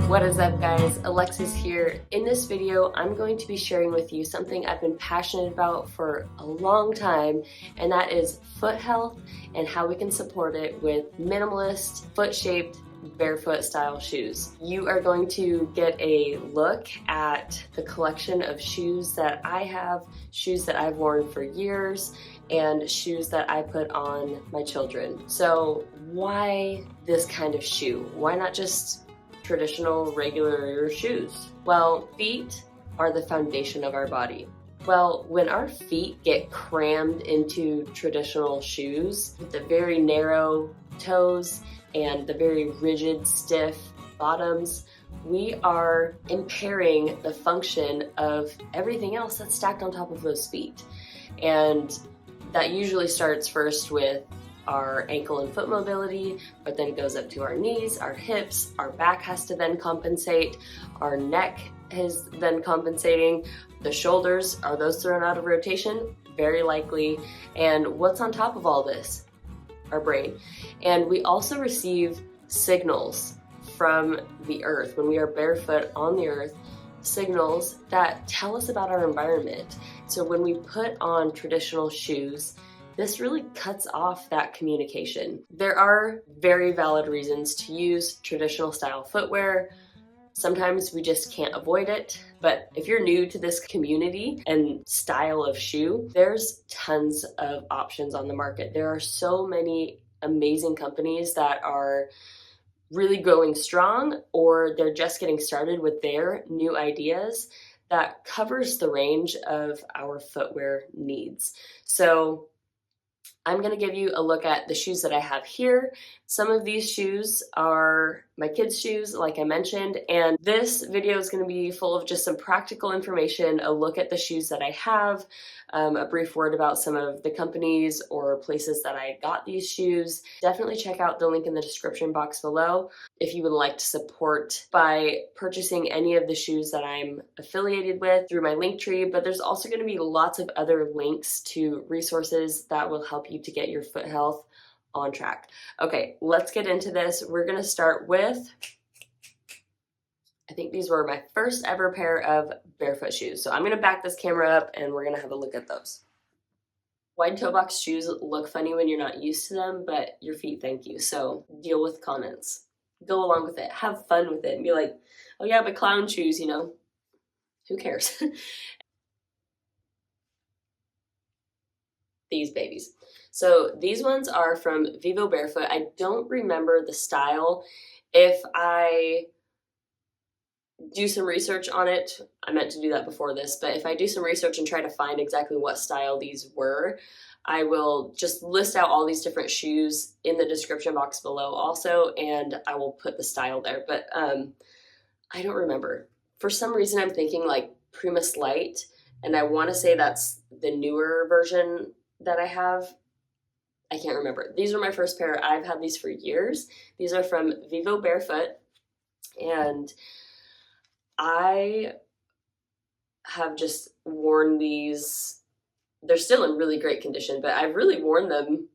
What is up, guys? Alexis here. In this video, I'm going to be sharing with you something I've been passionate about for a long time, and that is foot health and how we can support it with minimalist, foot-shaped, barefoot style shoes. You are going to get a look at the collection of shoes that I have, shoes that I've worn for years, and shoes that I put on my children. So why this kind of shoe? Why not just traditional regular shoes? Well, feet are the foundation of our body. Well, when our feet get crammed into traditional shoes with the very narrow toes and the very rigid, stiff bottoms, we are impairing the function of everything else that's stacked on top of those feet. And that usually starts first with our ankle and foot mobility, but then it goes up to our knees, our hips, our back has to then compensate, our neck is then compensating, the shoulders, are those thrown out of rotation? Very likely. And what's on top of all this? Our brain. And we also receive signals from the earth when we are barefoot on the earth, signals that tell us about our environment. So when we put on traditional shoes, this really cuts off that communication. There are very valid reasons to use traditional style footwear. Sometimes we just can't avoid it. But if you're new to this community and style of shoe, there's tons of options on the market. There are so many amazing companies that are really going strong, or they're just getting started with their new ideas that covers the range of our footwear needs. So I'm going to give you a look at the shoes that I have here. Some of these shoes are my kids' shoes, like I mentioned, and this video is going to be full of just some practical information, a look at the shoes that I have, a brief word about some of the companies or places that I got these shoes. Definitely check out the link in the description box below if you would like to support by purchasing any of the shoes that I'm affiliated with through my link tree, but there's also going to be lots of other links to resources that will help you to get your foot health on track. Okay, let's get into this. We're going to start with, I think these were my first ever pair of barefoot shoes. So I'm going to back this camera up and we're going to have a look at those. Wide toe box shoes look funny when you're not used to them, but your feet thank you. So deal with comments. Go along with it. Have fun with it and be like, oh yeah, but clown shoes, you know, who cares? These babies. So these ones are from Vivo Barefoot. I don't remember the style. If I do some research on it, I meant to do that before this, but if I do some research and try to find exactly what style these were, I will just list out all these different shoes in the description box below also, and I will put the style there, but I don't remember. For some reason I'm thinking like Primus Light, and I want to say that's the newer version that I have. I can't remember. These are my first pair. I've had these for years. These are from Vivo Barefoot, and I have just worn these. They're still in really great condition, but I've really worn them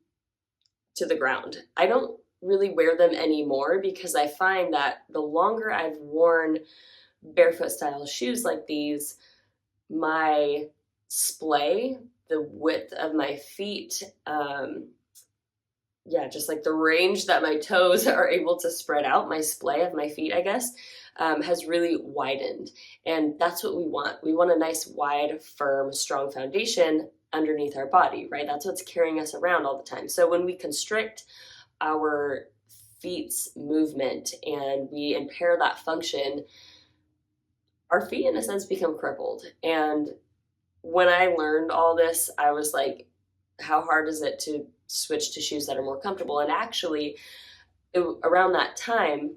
to the ground. I don't really wear them anymore because I find that the longer I've worn barefoot style shoes like these, my splay, the width of my feet, just like the range that my toes are able to spread out, my splay of my feet, I guess, has really widened. And that's what we want. We want a nice, wide, firm, strong foundation underneath our body, right? That's what's carrying us around all the time. So when we constrict our feet's movement and we impair that function, our feet, in a sense, become crippled. And when I learned all this, I was like, how hard is it to switch to shoes that are more comfortable? And actually, around that time,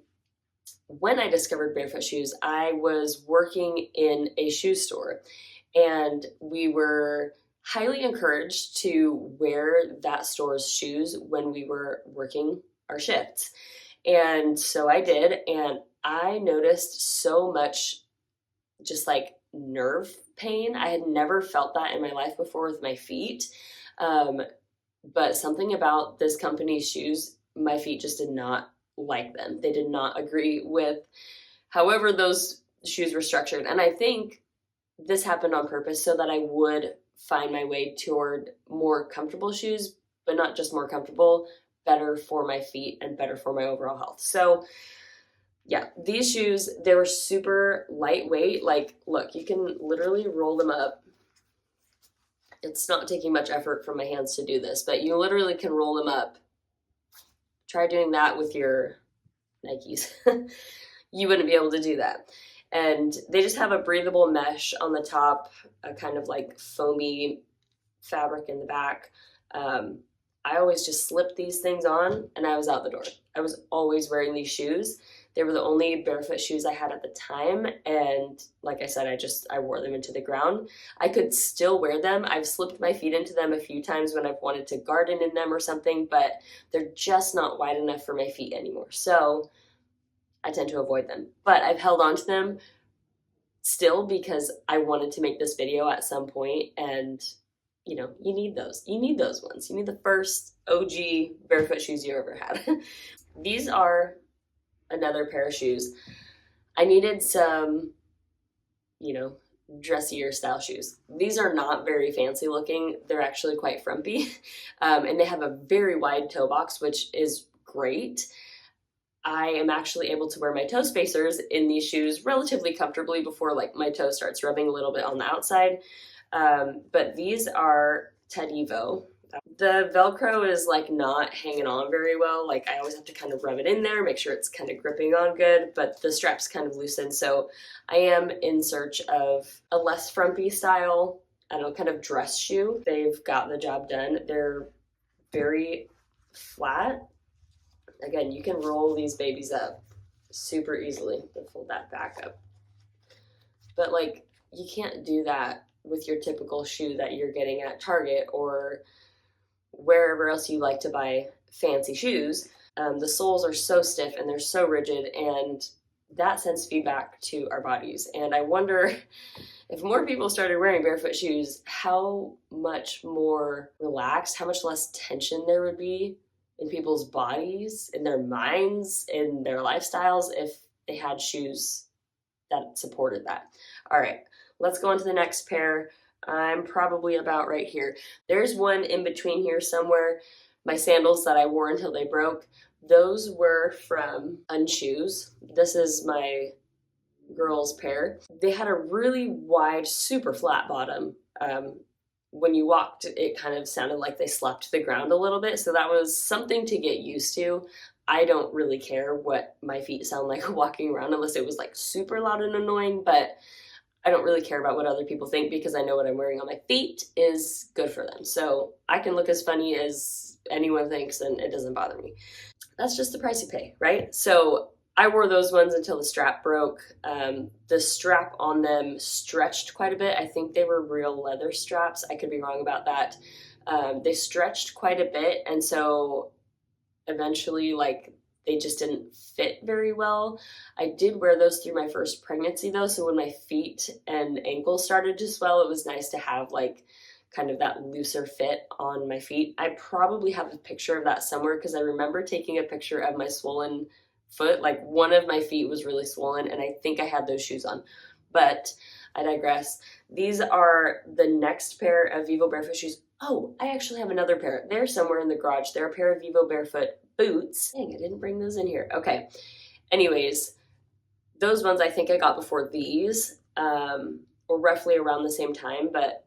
when I discovered barefoot shoes, I was working in a shoe store, and we were highly encouraged to wear that store's shoes when we were working our shifts. And so I did, and I noticed so much just like nerve pain. I had never felt that in my life before with my feet. But something about this company's shoes, my feet just did not like them. They did not agree with however those shoes were structured. And I think this happened on purpose so that I would find my way toward more comfortable shoes, but not just more comfortable, better for my feet and better for my overall health. So yeah, these shoes, they were super lightweight. Like, look, you can literally roll them up. It's not taking much effort from my hands to do this, but you literally can roll them up. Try doing that with your Nikes. You wouldn't be able to do that. And they just have a breathable mesh on the top, a kind of like foamy fabric in the back. I always just slipped these things on and I was out the door. I was always wearing these shoes. They were the only barefoot shoes I had at the time. And like I said, I wore them into the ground. I could still wear them. I've slipped my feet into them a few times when I've wanted to garden in them or something, but they're just not wide enough for my feet anymore. So I tend to avoid them, but I've held on to them still because I wanted to make this video at some point, and you know, you need those. You need those ones. You need the first OG barefoot shoes you ever had. These are another pair of shoes. I needed some, you know, dressier style shoes. These are not very fancy looking. They're actually quite frumpy, and they have a very wide toe box, which is great. I am actually able to wear my toe spacers in these shoes relatively comfortably before like my toe starts rubbing a little bit on the outside. But these are Evo. The Velcro is like not hanging on very well. Like I always have to kind of rub it in there, make sure it's kind of gripping on good, but the strap's kind of loosened. So I am in search of a less frumpy style, I don't know, kind of dress shoe. They've got the job done. They're very flat. Again, you can roll these babies up super easily. Fold that back up. But like, you can't do that with your typical shoe that you're getting at Target or wherever else you like to buy fancy shoes. The soles are so stiff and they're so rigid, and that sends feedback to our bodies. And I wonder if more people started wearing barefoot shoes, how much more relaxed, how much less tension there would be in people's bodies, in their minds, in their lifestyles, if they had shoes that supported that. All right, let's go on to the next pair. I'm probably about right here. There's one in between here somewhere. My sandals that I wore until they broke, those were from Unshoes. This is my girls' pair. They had a really wide, super flat bottom. When you walked, it kind of sounded like they slapped to the ground a little bit, so that was something to get used to. I don't really care what my feet sound like walking around unless it was like super loud and annoying, but I don't really care about what other people think because I know what I'm wearing on my feet is good for them. So I can look as funny as anyone thinks and it doesn't bother me. That's just the price you pay, right? So I wore those ones until the strap broke. The strap on them stretched quite a bit. I think they were real leather straps. I could be wrong about that. They stretched quite a bit, and so eventually, like, they just didn't fit very well. I did wear those through my first pregnancy though, so when my feet and ankles started to swell, it was nice to have like kind of that looser fit on my feet. I probably have a picture of that somewhere because I remember taking a picture of my swollen foot. Like one of my feet was really swollen and I think I had those shoes on, but I digress. These are the next pair of Vivo Barefoot shoes. Oh, I actually have another pair. They're somewhere in the garage. They're a pair of Vivo Barefoot boots. Dang, I didn't bring those in here. Okay. Anyways, those ones I think I got before these, or roughly around the same time, but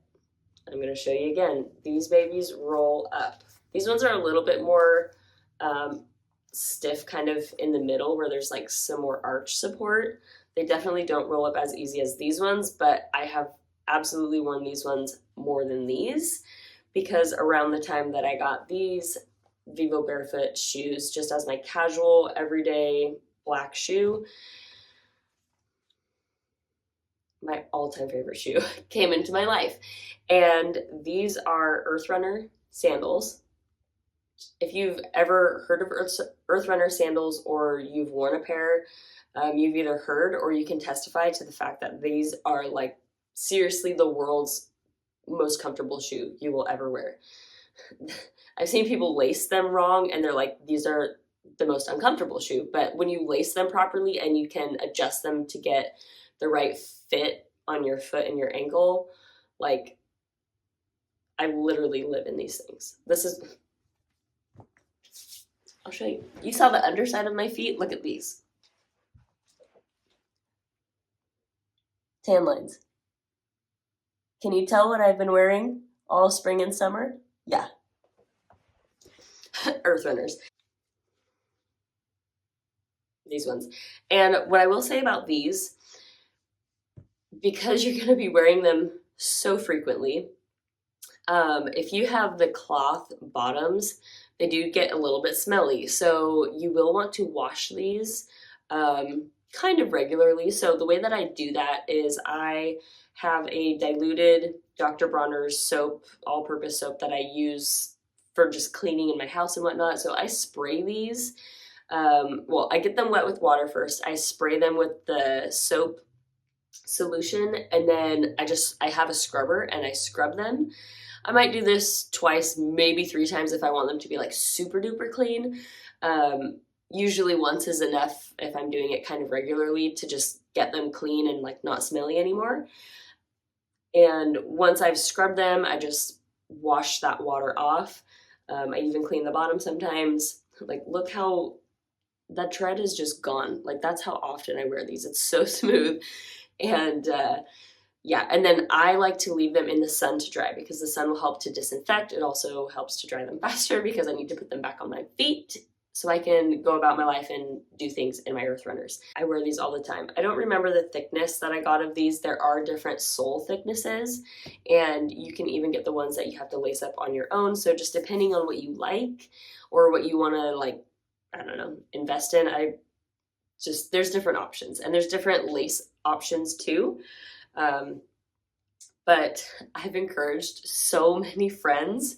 I'm going to show you again. These babies roll up. These ones are a little bit more stiff kind of in the middle where there's like some more arch support. They definitely don't roll up as easy as these ones, but I have absolutely worn these ones more than these because around the time that I got these Vivo Barefoot shoes just as my casual everyday black shoe, my all-time favorite shoe came into my life. And these are Earth Runner sandals. If you've ever heard of Earth Runner sandals or you've worn a pair, you've either heard or you can testify to the fact that these are like seriously the world's most comfortable shoe you will ever wear. I've seen people lace them wrong and they're like, these are the most uncomfortable shoe. But when you lace them properly and you can adjust them to get the right fit on your foot and your ankle, like, I literally live in these things. I'll show you. You saw the underside of my feet? Look at these. Tan lines. Can you tell what I've been wearing all spring and summer? Yeah. Earth runners. These ones. And what I will say about these, because you're going to be wearing them so frequently, if you have the cloth bottoms, they do get a little bit smelly. So you will want to wash these kind of regularly. So the way that I do that is I have a diluted Dr. Bronner's soap, all-purpose soap that I use for just cleaning in my house and whatnot. So I spray these. Well, I get them wet with water first. I spray them with the soap solution, and then I have a scrubber and I scrub them. I might do this twice, maybe 3 times if I want them to be like super duper clean. Usually once is enough if I'm doing it kind of regularly to just get them clean and like not smelly anymore. And once I've scrubbed them, I just wash that water off. I even clean the bottom sometimes. Like, look how that tread is just gone. Like, that's how often I wear these. It's so smooth. And yeah, and then I like to leave them in the sun to dry because the sun will help to disinfect. It also helps to dry them faster because I need to put them back on my feet so I can go about my life and do things in my Earth Runners. I wear these all the time. I don't remember the thickness that I got of these. There are different sole thicknesses, and you can even get the ones that you have to lace up on your own. So just depending on what you like or what you want to, like, I don't know, invest in, there's different options, and there's different lace options too. But I've encouraged so many friends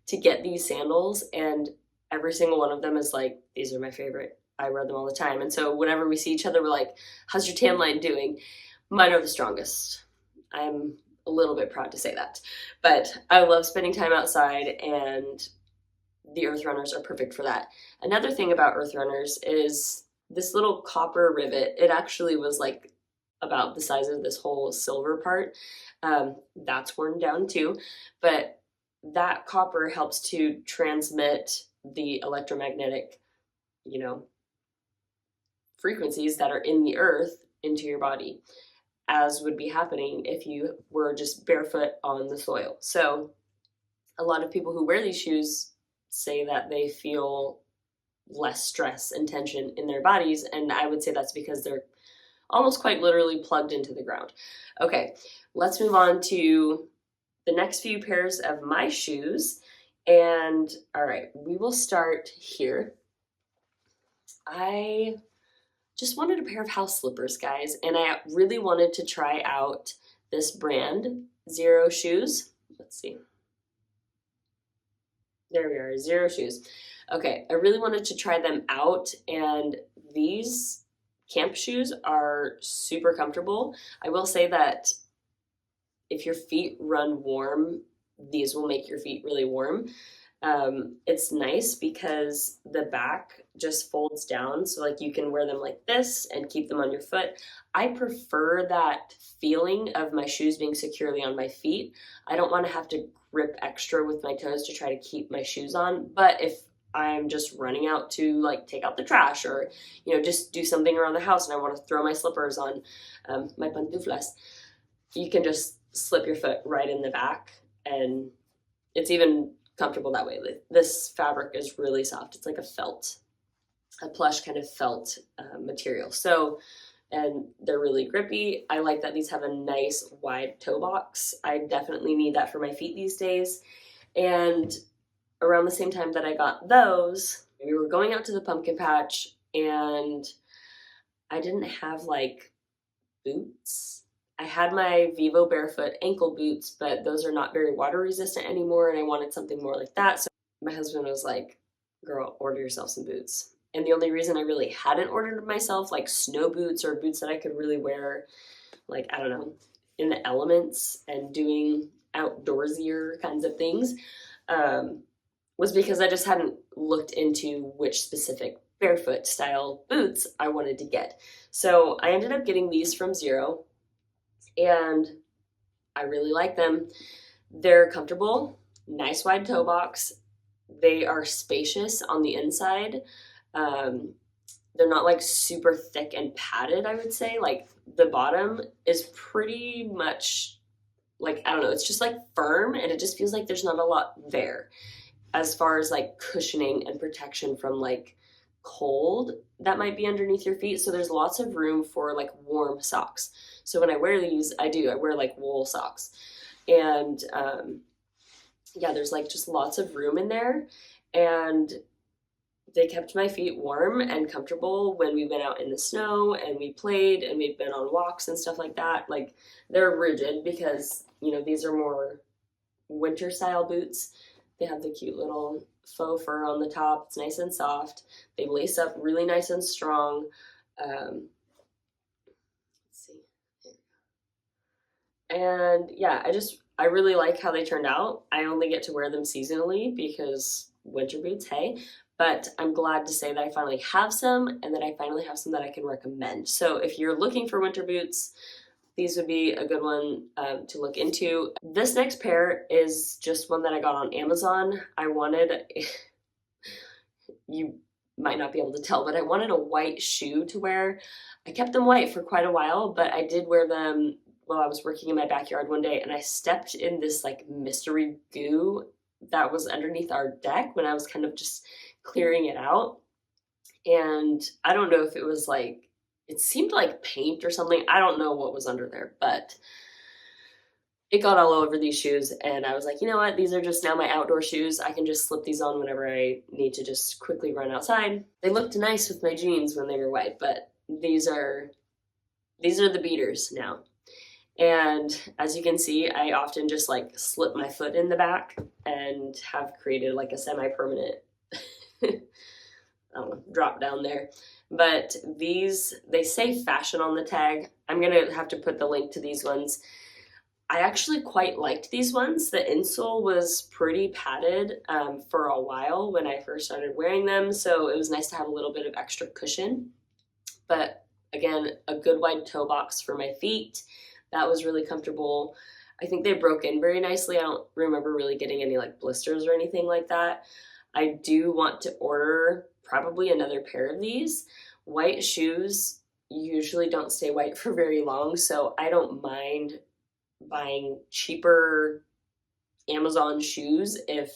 to get these sandals, and every single one of them is like, these are my favorite. I wear them all the time. And so whenever we see each other, we're like, how's your tan line doing? Mine are the strongest. I'm a little bit proud to say that. But I love spending time outside, and the Earth Runners are perfect for that. Another thing about Earth Runners is this little copper rivet. It actually was like about the size of this whole silver part. That's worn down too, but that copper helps to transmit the electromagnetic, frequencies that are in the earth into your body, as would be happening if you were just barefoot on the soil. So a lot of people who wear these shoes say that they feel less stress and tension in their bodies, and I would say that's because they're almost quite literally plugged into the ground. Okay, let's move on to the next few pairs of my shoes. And all right, we will start here. I just wanted a pair of house slippers, guys, and I really wanted to try out this brand, Zero Shoes. Let's see. There we are, Zero Shoes. Okay, I really wanted to try them out, and these camp shoes are super comfortable. I will say that if your feet run warm, these will make your feet really warm. It's nice because the back just folds down, so like you can wear them like this and keep them on your foot. I prefer that feeling of my shoes being securely on my feet. I don't want to have to grip extra with my toes to try to keep my shoes on, but if I'm just running out to like take out the trash or, just do something around the house and I want to throw my slippers on, my pantuflas, you can just slip your foot right in the back, and it's even comfortable that way. This fabric is really soft. It's like a plush kind of felt material. So, and they're really grippy. I like that these have a nice wide toe box. I definitely need that for my feet these days. And around the same time that I got those, we were going out to the pumpkin patch, and I didn't have like boots. I had my Vivo Barefoot ankle boots, but those are not very water resistant anymore, and I wanted something more like that. So my husband was like, girl, order yourself some boots. And the only reason I really hadn't ordered myself like snow boots or boots that I could really wear, like, I don't know, in the elements and doing outdoorsier kinds of things, was because I just hadn't looked into which specific barefoot style boots I wanted to get. So I ended up getting these from Zero, and I really like them. They're comfortable, nice wide toe box. They are spacious on the inside. Um, they're not like super thick and padded, I would say. Like the bottom is pretty much like, I don't know, it's just like firm, and it just feels like there's not a lot there as far as like cushioning and protection from like cold that might be underneath your feet. So there's lots of room for like warm socks. So when I wear these, I wear like wool socks. And yeah, there's like just lots of room in there. And they kept my feet warm and comfortable when we went out in the snow and we played and we've been on walks and stuff like that. Like they're rigid because, you know, these are more winter style boots. They have the cute little faux fur on the top. It's nice and soft. They lace up really nice and strong. Let's see. And yeah, I really like how they turned out. I only get to wear them seasonally because winter boots, hey. But I'm glad to say that I finally have some, and that I finally have some that I can recommend. So if you're looking for winter boots, these would be a good one to look into. This next pair is just one that I got on Amazon. I wanted, you might not be able to tell, but I wanted a white shoe to wear. I kept them white for quite a while, but I did wear them while I was working in my backyard one day, and I stepped in this like mystery goo that was underneath our deck when I was kind of just clearing it out. And I don't know if it was like, it seemed like paint or something. I don't know what was under there, but it got all over these shoes. And I was like, you know what? These are just now my outdoor shoes. I can just slip these on whenever I need to just quickly run outside. They looked nice with my jeans when they were white, but these are the beaters now. And as you can see, I often just like slip my foot in the back and have created like a semi-permanent drop down there. But these, they say fashion on the tag. I'm gonna have to put the link to these ones. I actually quite liked these ones. The insole was pretty padded for a while when I first started wearing them, so it was nice to have a little bit of extra cushion. But again, a good wide toe box for my feet. That was really comfortable. I think they broke in very nicely. I don't remember really getting any like blisters or anything like that. I do want to order probably another pair of these. White shoes usually don't stay white for very long, so I don't mind buying cheaper Amazon shoes if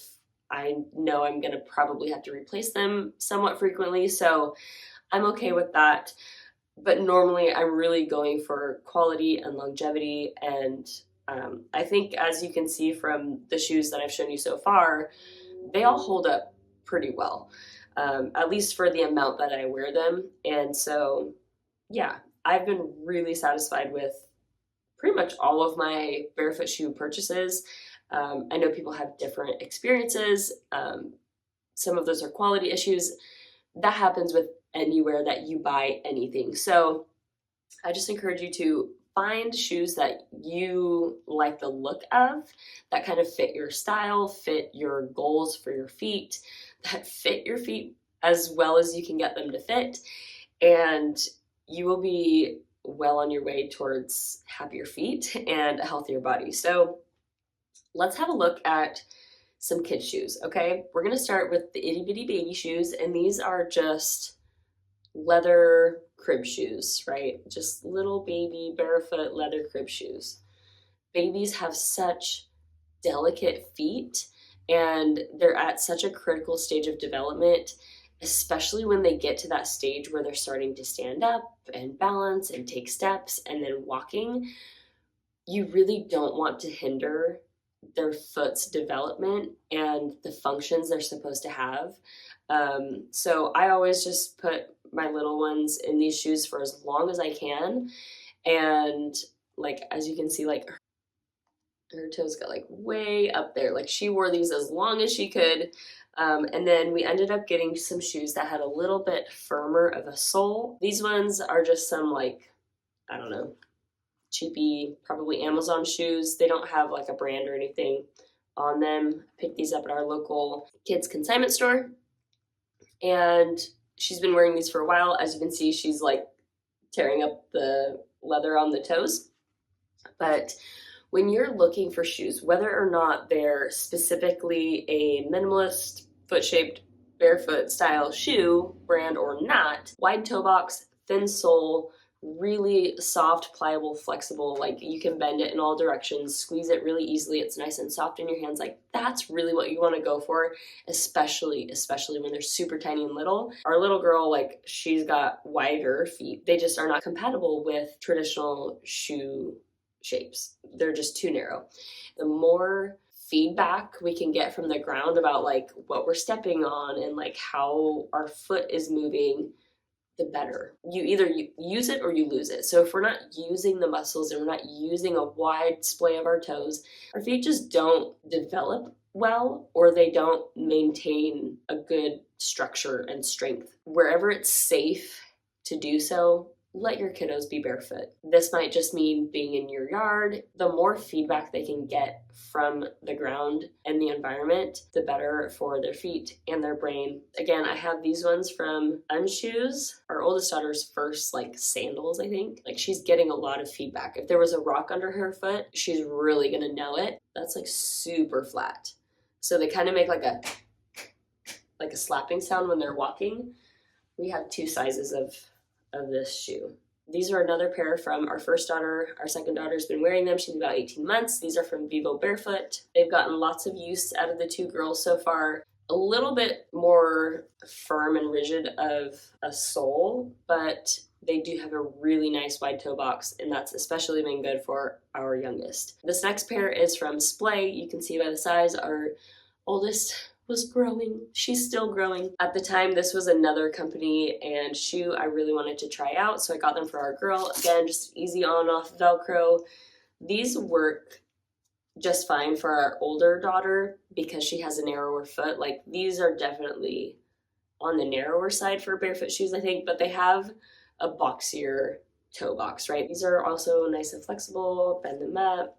I know I'm gonna probably have to replace them somewhat frequently, so I'm okay with that. But normally I'm really going for quality and longevity, and I think, as you can see from the shoes that I've shown you so far, they all hold up pretty well, at least for the amount that I wear them. And so yeah, I've been really satisfied with pretty much all of my barefoot shoe purchases. I know people have different experiences. Some of those are quality issues. That happens with anywhere that you buy anything. So I just encourage you to find shoes that you like the look of, that kind of fit your style, fit your goals for your feet, that fit your feet as well as you can get them to fit, and you will be well on your way towards happier feet and a healthier body. So let's have a look at some kids shoes, okay? We're gonna start with the itty bitty baby shoes, and these are just leather crib shoes, right? Just little baby barefoot leather crib shoes. Babies have such delicate feet, and they're at such a critical stage of development, especially when they get to that stage where they're starting to stand up and balance and take steps and then walking. You really don't want to hinder their foot's development and the functions they're supposed to have. So I always just put my little ones in these shoes for as long as I can. And like, as you can see, like her toes got like way up there. Like she wore these as long as she could. And then we ended up getting some shoes that had a little bit firmer of a sole. These ones are just some like, I don't know, cheapy, probably Amazon shoes. They don't have like a brand or anything on them. I picked these up at our local kids consignment store. And She's been wearing these for a while. As you can see, she's like tearing up the leather on the toes. But when you're looking for shoes, whether or not they're specifically a minimalist, foot-shaped, barefoot style shoe brand or not, wide toe box, thin sole, really soft, pliable, flexible, like you can bend it in all directions, squeeze it really easily, it's nice and soft in your hands, like that's really what you want to go for, especially when they're super tiny and little. Our little girl, like she's got wider feet. They just are not compatible with traditional shoe shapes. They're just too narrow. The more feedback we can get from the ground about like what we're stepping on and like how our foot is moving, the better. You either use it or you lose it. So if we're not using the muscles and we're not using a wide splay of our toes, our feet just don't develop well, or they don't maintain a good structure and strength. Wherever it's safe to do so, let your kiddos be barefoot. This might just mean being in your yard. The more feedback they can get from the ground and the environment, the better for their feet and their brain. Again, I have these ones from Unshoes, our oldest daughter's first like sandals, I think. Like she's getting a lot of feedback. If there was a rock under her foot, she's really gonna know it. That's like super flat. So they kind of make like a slapping sound when they're walking. We have two sizes of this shoe. These are another pair from our first daughter. Our second daughter's been wearing them. She's about 18 months. These are from Vivo Barefoot. They've gotten lots of use out of the two girls so far. A little bit more firm and rigid of a sole, but they do have a really nice wide toe box, and that's especially been good for our youngest. This next pair is from Splay. You can see by the size, our oldest was growing. She's still growing. At the time, this was another company and shoe I really wanted to try out, so I got them for our girl. Again, just easy on-off Velcro. These work just fine for our older daughter because she has a narrower foot. Like these are definitely on the narrower side for barefoot shoes, I think, but they have a boxier toe box, right? These are also nice and flexible, bend them up,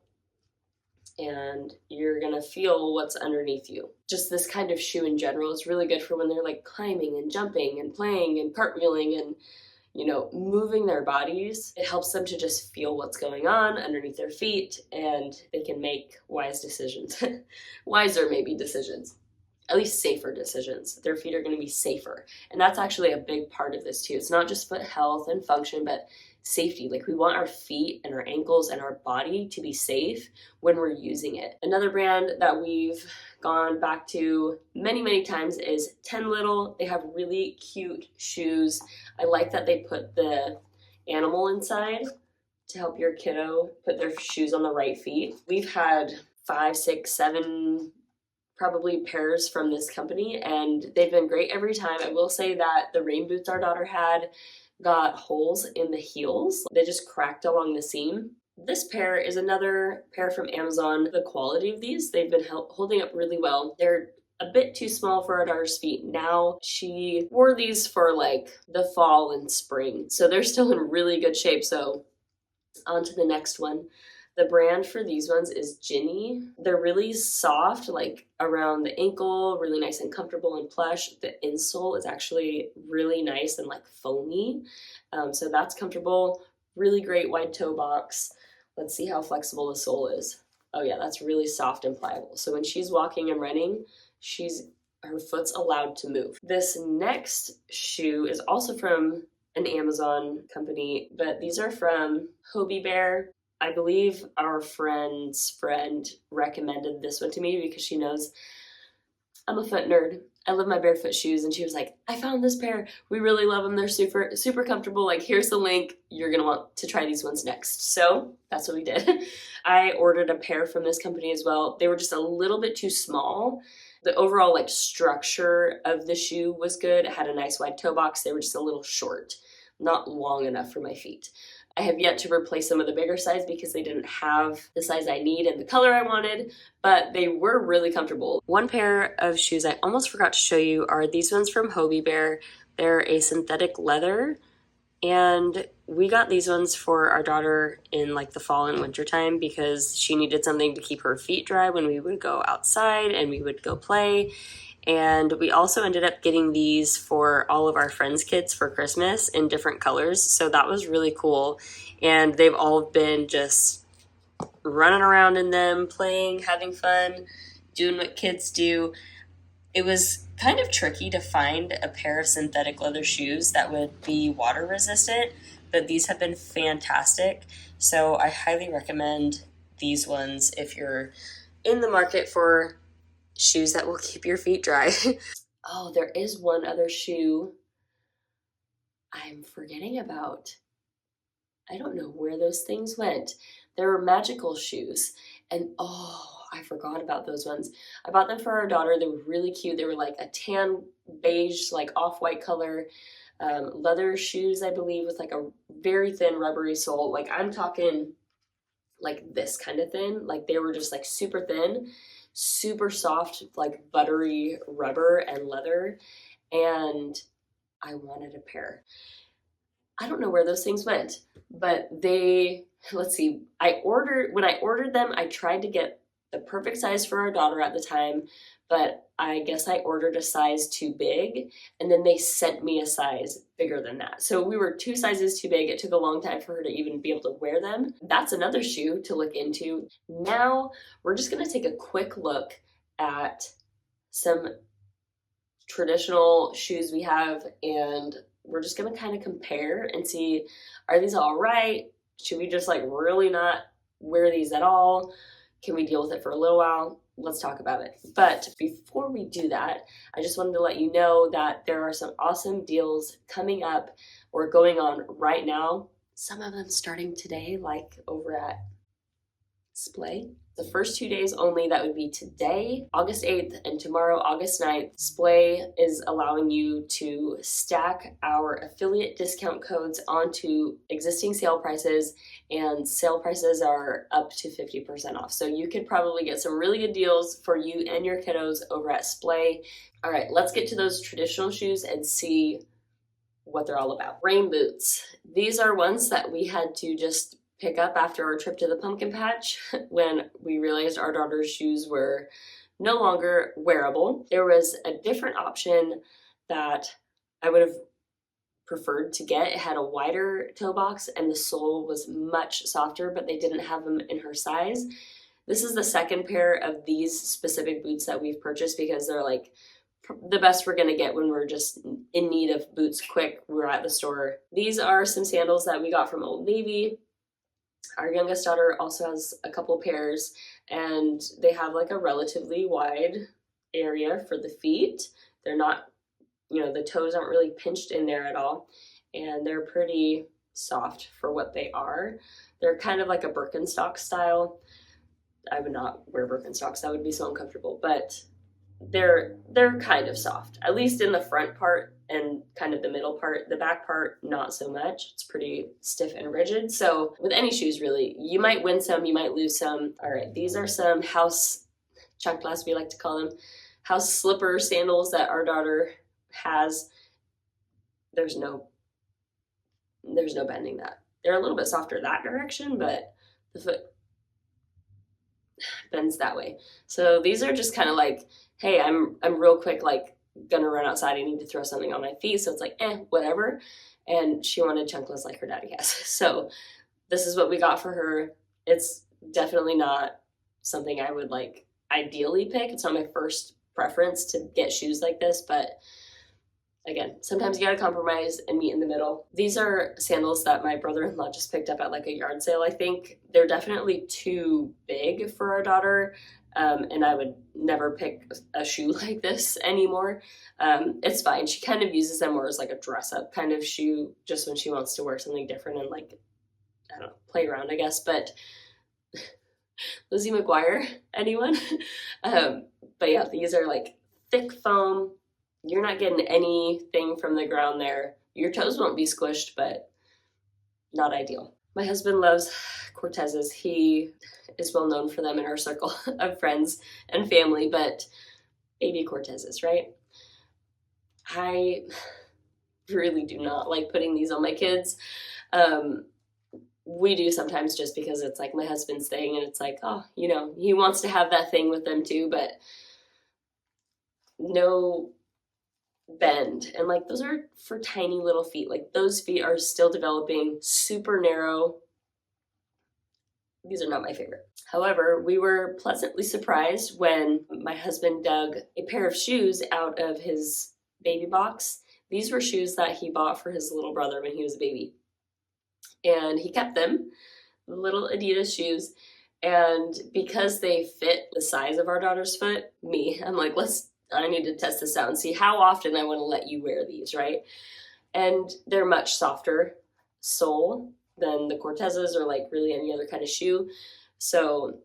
and you're gonna feel what's underneath you. Just this kind of shoe in general is really good for when they're like climbing and jumping and playing and cartwheeling and, you know, moving their bodies. It helps them to just feel what's going on underneath their feet, and they can make wise decisions. Wiser maybe decisions. At least safer decisions. Their feet are going to be safer. And that's actually a big part of this too. It's not just foot health and function, but safety. Like we want our feet and our ankles and our body to be safe when we're using it. Another brand that we've gone back to many times is 10 Little. They have really cute shoes. I like that they put the animal inside to help your kiddo put their shoes on the right feet. We've had 5, 6, 7 probably pairs from this company, and they've been great every time. I will say that the rain boots our daughter had got holes in the heels. They just cracked along the seam. This pair is another pair from Amazon. The quality of these, they've been holding up really well. They're a bit too small for our daughter's feet now. She wore these for like the fall and spring, so they're still in really good shape. So on to the next one. The brand for these ones is Ginny. They're really soft, like around the ankle, really nice and comfortable and plush. The insole is actually really nice and like foamy. So that's comfortable. Really great wide toe box. Let's see how flexible the sole is. Oh yeah, that's really soft and pliable. So when she's walking and running, her foot's allowed to move. This next shoe is also from an Amazon company, but these are from Hobie Bear. I believe our friend's friend recommended this one to me because she knows I'm a foot nerd. I love my barefoot shoes, and she was like, I found this pair. We really love them. They're super comfortable. Like, here's the link. You're gonna want to try these ones next. So that's what we did. I ordered a pair from this company as well. They were just a little bit too small. The overall like structure of the shoe was good. It had a nice wide toe box. They were just a little short, not long enough for my feet. I have yet to replace some of the bigger size because they didn't have the size I need and the color I wanted, but they were really comfortable. One pair of shoes I almost forgot to show you are these ones from Hobie Bear. They're a synthetic leather, and we got these ones for our daughter in like the fall and winter time because she needed something to keep her feet dry when we would go outside and we would go play. And we also ended up getting these for all of our friends' kids for Christmas in different colors. So that was really cool. And they've all been just running around in them, playing, having fun, doing what kids do. It was kind of tricky to find a pair of synthetic leather shoes that would be water resistant, but these have been fantastic. So I highly recommend these ones if you're in the market for shoes that will keep your feet dry. Oh, there is one other shoe I'm forgetting about. I don't know where those things went. There were magical shoes, and oh, I forgot about those ones. I bought them for our daughter. They were really cute. They were like a tan beige, like off-white color, leather shoes, I believe, with like a very thin rubbery sole. Like I'm talking like this kind of thin. Like they were just like super thin, super soft, like buttery rubber and leather. And I wanted a pair. I don't know where those things went, but let's see, when I ordered them, I tried to get the perfect size for our daughter at the time, but I guess I ordered a size too big, and then they sent me a size bigger than that. So we were 2 sizes too big. It took a long time for her to even be able to wear them. That's another shoe to look into. Now we're just gonna take a quick look at some traditional shoes we have, and we're just gonna kind of compare and see, are these all right? Should we just like really not wear these at all? Can we deal with it for a little while? Let's talk about it. But before we do that, I just wanted to let you know that there are some awesome deals coming up or going on right now. Some of them starting today, like over at Splay. The first 2 days only, that would be today, August 8th, and tomorrow, August 9th. Splay is allowing you to stack our affiliate discount codes onto existing sale prices, and sale prices are up to 50% off. So you could probably get some really good deals for you and your kiddos over at Splay. All right, let's get to those traditional shoes and see what they're all about. Rain boots. These are ones that we had to just pick up after our trip to the pumpkin patch when we realized our daughter's shoes were no longer wearable. There was a different option that I would have preferred to get. It had a wider toe box and the sole was much softer, but they didn't have them in her size. This is the second pair of these specific boots that we've purchased because they're like the best we're gonna get when we're just in need of boots quick. We're at the store. These are some sandals that we got from Old Navy. Our youngest daughter also has a couple pairs, and they have like a relatively wide area for the feet. They're not, the toes aren't really pinched in there at all, and they're pretty soft for what they are. They're kind of like a Birkenstock style. I would not wear Birkenstocks, that would be so uncomfortable, but they're kind of soft, at least in the front part and kind of the middle part. The back part, not so much. It's pretty stiff and rigid. So with any shoes, really, you might win some, you might lose some. All right, these are some house chanclas, we like to call them, house slipper sandals that our daughter has. There's no bending that. They're a little bit softer that direction, but the foot bends that way. So these are just kind of like, hey, I'm real quick, like gonna run outside, I need to throw something on my feet, so it's like, whatever. And she wanted chanclas like her daddy has. So this is what we got for her. It's definitely not something I would like ideally pick. It's not my first preference to get shoes like this, but again, sometimes you gotta compromise and meet in the middle. These are sandals that my brother-in-law just picked up at like a yard sale, I think. They're definitely too big for our daughter, and I would never pick a shoe like this anymore. It's fine. She kind of uses them more as like a dress-up kind of shoe, just when she wants to wear something different and like, I don't know, play around, I guess. But Lizzie McGuire, anyone? But yeah, these are like thick foam. You're not getting anything from the ground there. Your toes won't be squished, but not ideal. My husband loves Cortezes. He is well known for them in our circle of friends and family, but baby Cortezes, right? I really do not like putting these on my kids. We do sometimes just because it's like my husband's thing, and it's like, oh, he wants to have that thing with them too, but no bend, and like those are for tiny little feet. Like those feet are still developing, super narrow. These are not my favorite. However, we were pleasantly surprised when my husband dug a pair of shoes out of his baby box. These were shoes that he bought for his little brother when he was a baby. And he kept them, little Adidas shoes. And because they fit the size of our daughter's foot, I'm like, I need to test this out and see how often I want to let you wear these, right? And they're much softer sole than the Cortezes or like really any other kind of shoe. So,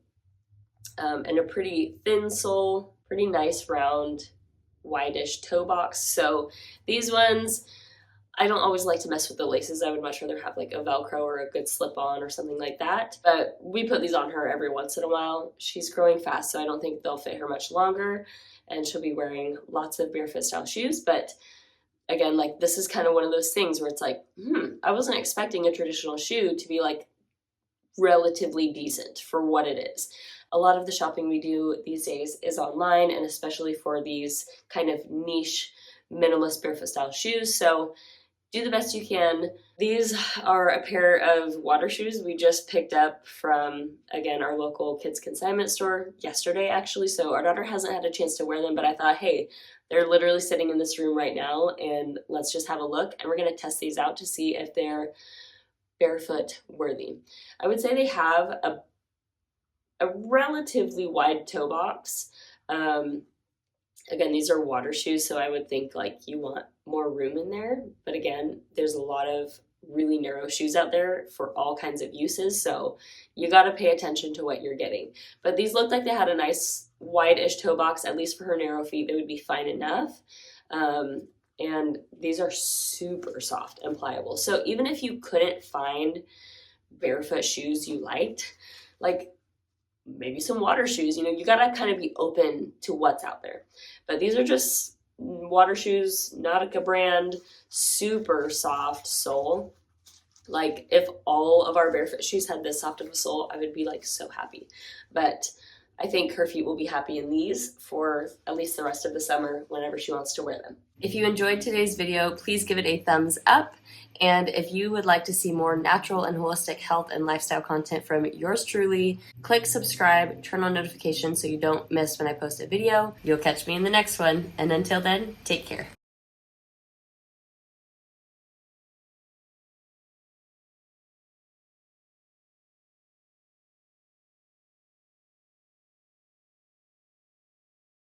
and a pretty thin sole, pretty nice round, wide-ish toe box. So these ones, I don't always like to mess with the laces. I would much rather have like a Velcro or a good slip-on or something like that. But we put these on her every once in a while. She's growing fast, so I don't think they'll fit her much longer. And she'll be wearing lots of barefoot style shoes. But again, like this is kind of one of those things where it's like, I wasn't expecting a traditional shoe to be like relatively decent for what it is. A lot of the shopping we do these days is online, and especially for these kind of niche minimalist barefoot style shoes. So do the best you can. These are a pair of water shoes we just picked up from, again, our local kids consignment store yesterday, actually. So our daughter hasn't had a chance to wear them, but I thought, hey, they're literally sitting in this room right now, and let's just have a look. And we're going to test these out to see if they're barefoot worthy. I would say they have a relatively wide toe box. Again, these are water shoes, so I would think like you want more room in there. But again, there's a lot of really narrow shoes out there for all kinds of uses, so you got to pay attention to what you're getting. But these looked like they had a nice wide-ish toe box, at least for her narrow feet. They would be fine enough. And these are super soft and pliable. So even if you couldn't find barefoot shoes you liked, like maybe some water shoes, you gotta kind of be open to what's out there. But these are just water shoes, Nautica brand, super soft sole. Like if all of our barefoot shoes had this soft of a sole, I would be like so happy. But I think her feet will be happy in these for at least the rest of the summer whenever she wants to wear them. If you enjoyed today's video, please give it a thumbs up. And if you would like to see more natural and holistic health and lifestyle content from yours truly, click subscribe, turn on notifications so you don't miss when I post a video. You'll catch me in the next one. And until then, take care.